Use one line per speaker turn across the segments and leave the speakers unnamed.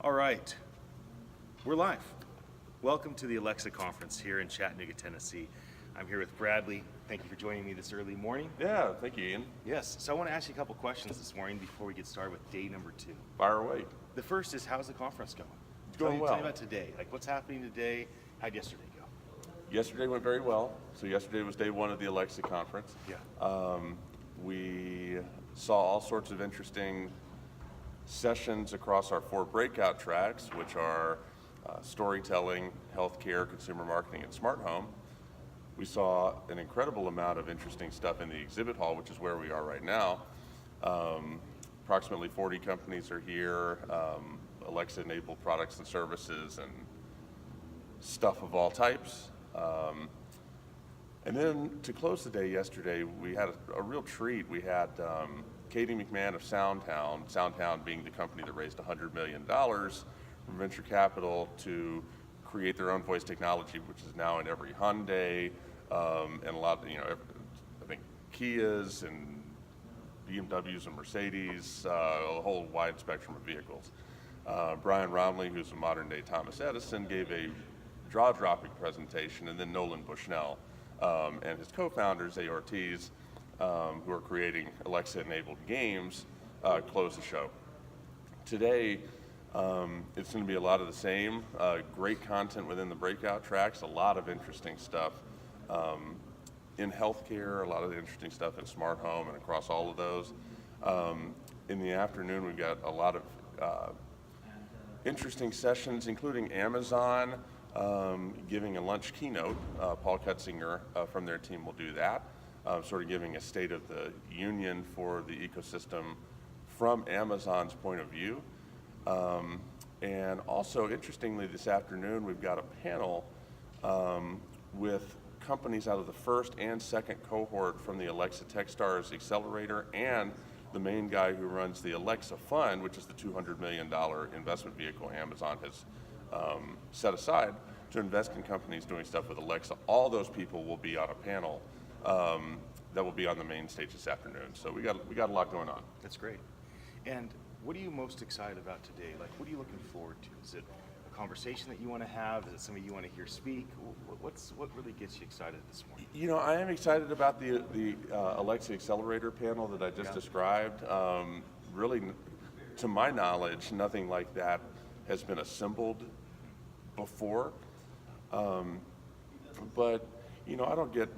All right, we're live. Welcome to the Alexa conference here in Chattanooga, Tennessee. I'm here with Bradley. Thank you for joining me this early morning.
Yeah, thank you, Ian.
Yes, so I want to ask you a couple questions this morning before we get started with day number 2.
Fire away.
The first is, how's the conference going?
It's going well.
Tell me about today. Like, what's happening today? How'd yesterday go?
Yesterday went very well. So yesterday was day 1 of the Alexa conference.
Yeah.
We saw all sorts of interesting sessions across our 4 breakout tracks, which are storytelling, healthcare, consumer marketing, and smart home. We saw an incredible amount of interesting stuff in the exhibit hall, which is where we are right now. Approximately 40 companies are here, Alexa-enabled products and services and stuff of all types. And then to close the day yesterday, we had a real treat. We had Katie McMahon of SoundHound being the company that raised $100 million from venture capital to create their own voice technology, which is now in every Hyundai, and a lot of, I think Kias and BMWs and Mercedes, a whole wide spectrum of vehicles. Brian Romley, who's a modern day Thomas Edison, gave a jaw-dropping presentation, and then Nolan Bushnell and his co-founders, ARTs, who are creating Alexa-enabled games, closed the show. Today, it's going to be a lot of the same. Great content within the breakout tracks, a lot of interesting stuff in healthcare, a lot of interesting stuff in smart home and across all of those. In the afternoon, we've got a lot of interesting sessions, including Amazon giving a lunch keynote. Paul Kutzinger from their team will do that, sort of giving a state of the union for the ecosystem from Amazon's point of view. And also, interestingly, this afternoon, we've got a panel with companies out of the first and second cohort from the Alexa Techstars Accelerator and the main guy who runs the Alexa Fund, which is the $200 million investment vehicle Amazon has set aside to invest in companies doing stuff with Alexa. All those people will be on a panel that will be on the main stage this afternoon. So we got a lot going on.
That's great. And what are you most excited about today? Like, what are you looking forward to? Is it a conversation that you want to have? Is it somebody you want to hear speak? What really gets you excited this morning?
I am excited about the Alexa Accelerator panel that I just described. Really, to my knowledge, nothing like that has been assembled before. But, I don't get...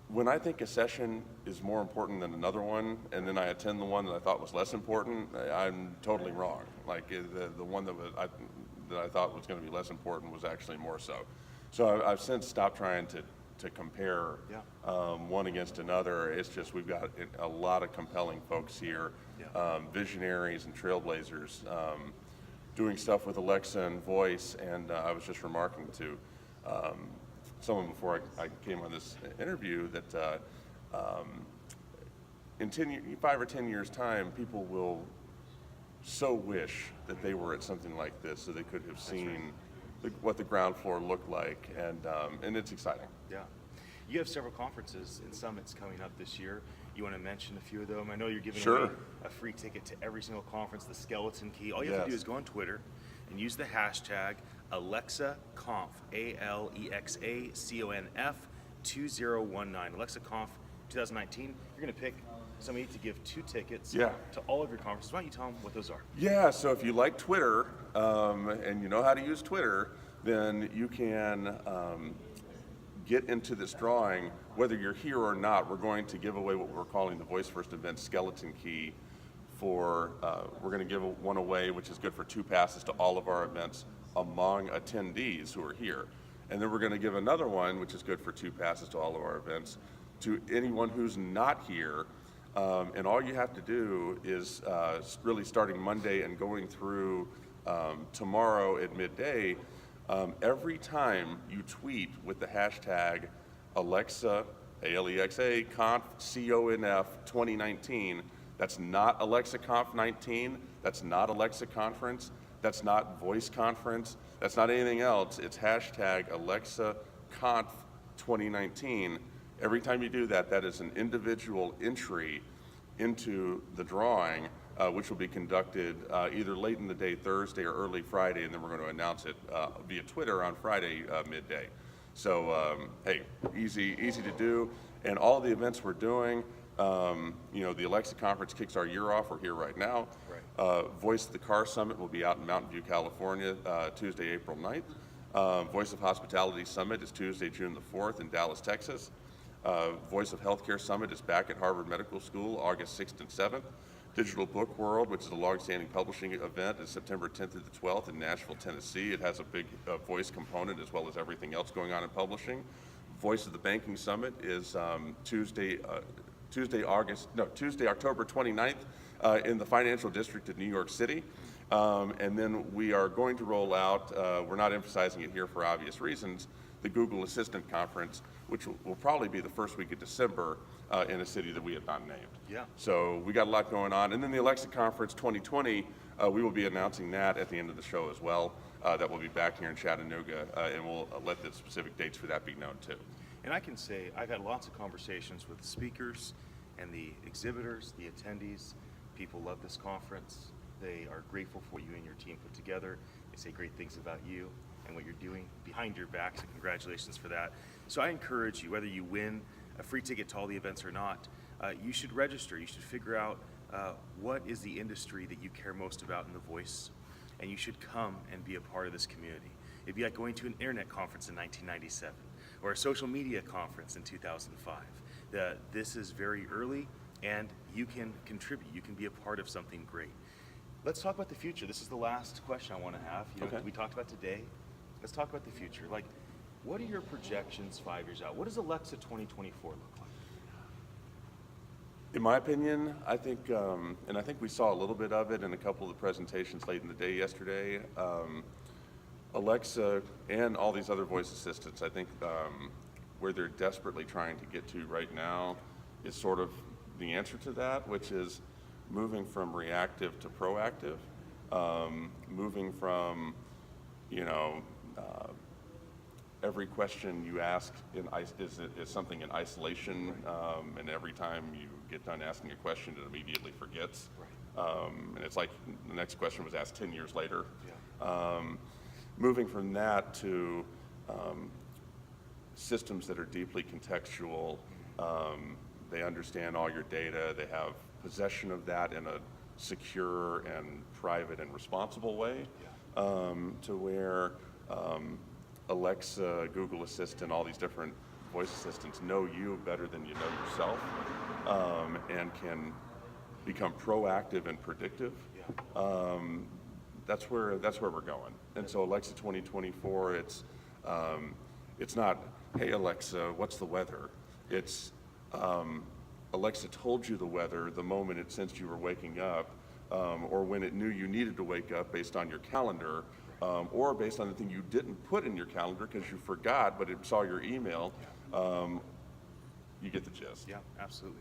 When I think a session is more important than another one, and then I attend the one that I thought was less important, I'm totally wrong. Like the one that I thought was going to be less important was actually more so. So I've since stopped trying to compare one against another. It's just we've got a lot of compelling folks here, visionaries and trailblazers, doing stuff with Alexa and voice. And I was just remarking to someone before I came on this interview that in 5 or 10 years' time, people will so wish that they were at something like this so they could have seen what the ground floor looked like, and it's exciting.
Yeah. You have several conferences and summits coming up this year. You want to mention a few of them? I know you're giving away a free ticket to every single conference, the Skeleton Key. All you have to do is go on Twitter and use the hashtag AlexaConf, AlexaConf 2019. AlexaConf 2019. You're going to pick somebody to give 2 tickets to all of your conferences. Why don't you tell them what those are?
Yeah, so if you like Twitter and you know how to use Twitter, then you can get into this drawing. Whether you're here or not, we're going to give away what we're calling the Voice First Event Skeleton Key. We're going to give one away, which is good for 2 passes to all of our events among attendees who are here. And then we're going to give another one, which is good for 2 passes to all of our events, to anyone who's not here. And all you have to do is really starting Monday and going through tomorrow at midday, every time you tweet with the hashtag Alexa, ALEXA, Conf, CONF 2019, that's not AlexaConf 19, that's not Alexa Conference, that's not Voice Conference, that's not anything else. It's hashtag AlexaConf 2019. Every time you do that, that is an individual entry into the drawing which will be conducted either late in the day Thursday or early Friday, and then we're going to announce it via Twitter on Friday midday. So, hey, easy to do. And all the events we're doing, the Alexa Conference kicks our year off. We're here right now.
Right.
Voice of the Car Summit will be out in Mountain View, California, Tuesday, April 9th. Voice of Hospitality Summit is Tuesday, June the 4th in Dallas, Texas. Voice of Healthcare Summit is back at Harvard Medical School, August 6th and 7th. Digital Book World, which is a long-standing publishing event, is September 10th through the 12th in Nashville, Tennessee. It has a big voice component as well as everything else going on in publishing. Voice of the Banking Summit is Tuesday, October 29th in the Financial District of New York City. And then we are going to roll out, we're not emphasizing it here for obvious reasons, the Google Assistant Conference, which will probably be the first week of December in a city that we have not named.
Yeah.
So we got a lot going on. And then the Alexa Conference 2020, we will be announcing that at the end of the show as well. That will be back here in Chattanooga, and we'll let the specific dates for that be known too.
And I can say I've had lots of conversations with the speakers and the exhibitors, the attendees. People love this conference. They are grateful for what you and your team put together. They say great things about you and what you're doing behind your back, so congratulations for that. So I encourage you, whether you win a free ticket to all the events or not, you should register. You should figure out what is the industry that you care most about in the voice, and you should come and be a part of this community. It'd be like going to an internet conference in 1997 or a social media conference in 2005. This is very early, and you can contribute. You can be a part of something great. Let's talk about the future. This is the last question I want to have.
Okay.
We talked about today. Let's talk about the future. Like, what are your projections 5 years out? What does Alexa 2024 look like?
In my opinion, I think, and I think we saw a little bit of it in a couple of the presentations late in the day yesterday, Alexa and all these other voice assistants, I think where they're desperately trying to get to right now is sort of the answer to that, which is moving from reactive to proactive, moving from, every question you ask is something in isolation, and every time you get done asking a question, it immediately forgets.
Right.
And it's like the next question was asked 10 years later.
Yeah.
Moving from that to systems that are deeply contextual, they understand all your data, they have possession of that in a secure and private and responsible way, to where Alexa, Google Assistant, all these different voice assistants know you better than you know yourself, and can become proactive and predictive.
Yeah.
That's where we're going. And so Alexa 2024, it's not, hey Alexa, what's the weather? It's Alexa told you the weather the moment it sensed you were waking up, or when it knew you needed to wake up based on your calendar, or based on the thing you didn't put in your calendar because you forgot, but it saw your email. You get the gist.
Yeah, absolutely.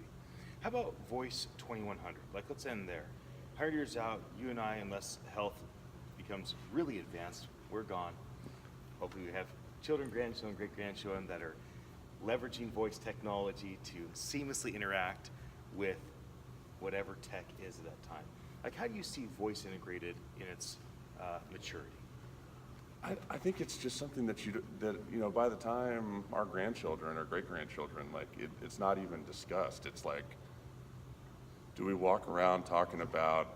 How about Voice 2100? Like, let's end there. 100 years out, you and I, unless health becomes really advanced, we're gone. Hopefully we have children, grandchildren, great-grandchildren that are leveraging voice technology to seamlessly interact with whatever tech is at that time. Like, how do you see voice integrated in its maturity?
I think it's just something that by the time our grandchildren or great-grandchildren, like it's not even discussed. It's like, do we walk around talking about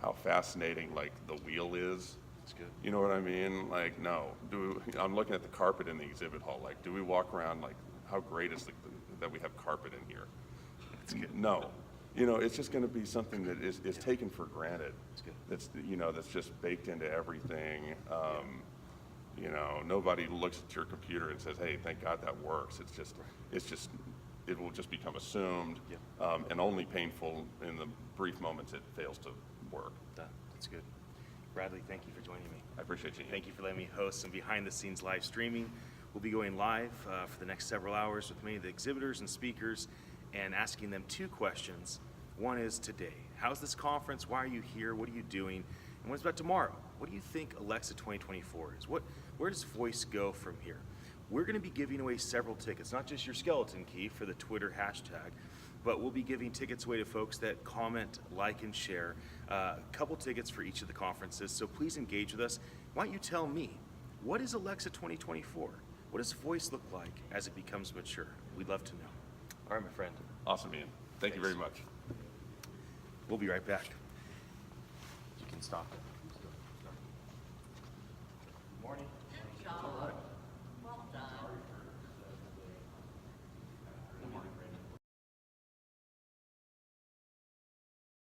how fascinating like the wheel is?
That's good.
You know what I mean? Like, no. I'm looking at the carpet in the exhibit hall. Like, do we walk around like, how great is that we have carpet in here?
That's good.
No. It's just going to be something that is taken for granted.
That's good.
That's just baked into everything. Nobody looks at your computer and says, "Hey, thank God that works." It will just become assumed, and only painful in the brief moments it fails to work.
That's good. Bradley, thank you for joining me.
I appreciate you.
Thank you for letting me host some behind-the-scenes live streaming. We'll be going live for the next several hours with many of the exhibitors and speakers and asking them two questions. One is today. How's this conference? Why are you here? What are you doing? And what's about tomorrow? What do you think Alexa 2024 is? Where does voice go from here? We're going to be giving away several tickets, not just your skeleton key for the Twitter hashtag, but we'll be giving tickets away to folks that comment, like, and share. A couple tickets for each of the conferences, so please engage with us. Why don't you tell me, what is Alexa 2024? What does voice look like as it becomes mature? We'd love to know. All right, my friend.
Awesome, Ian. Thank you very much.
We'll be right back. You can stop. Morning.
Good job.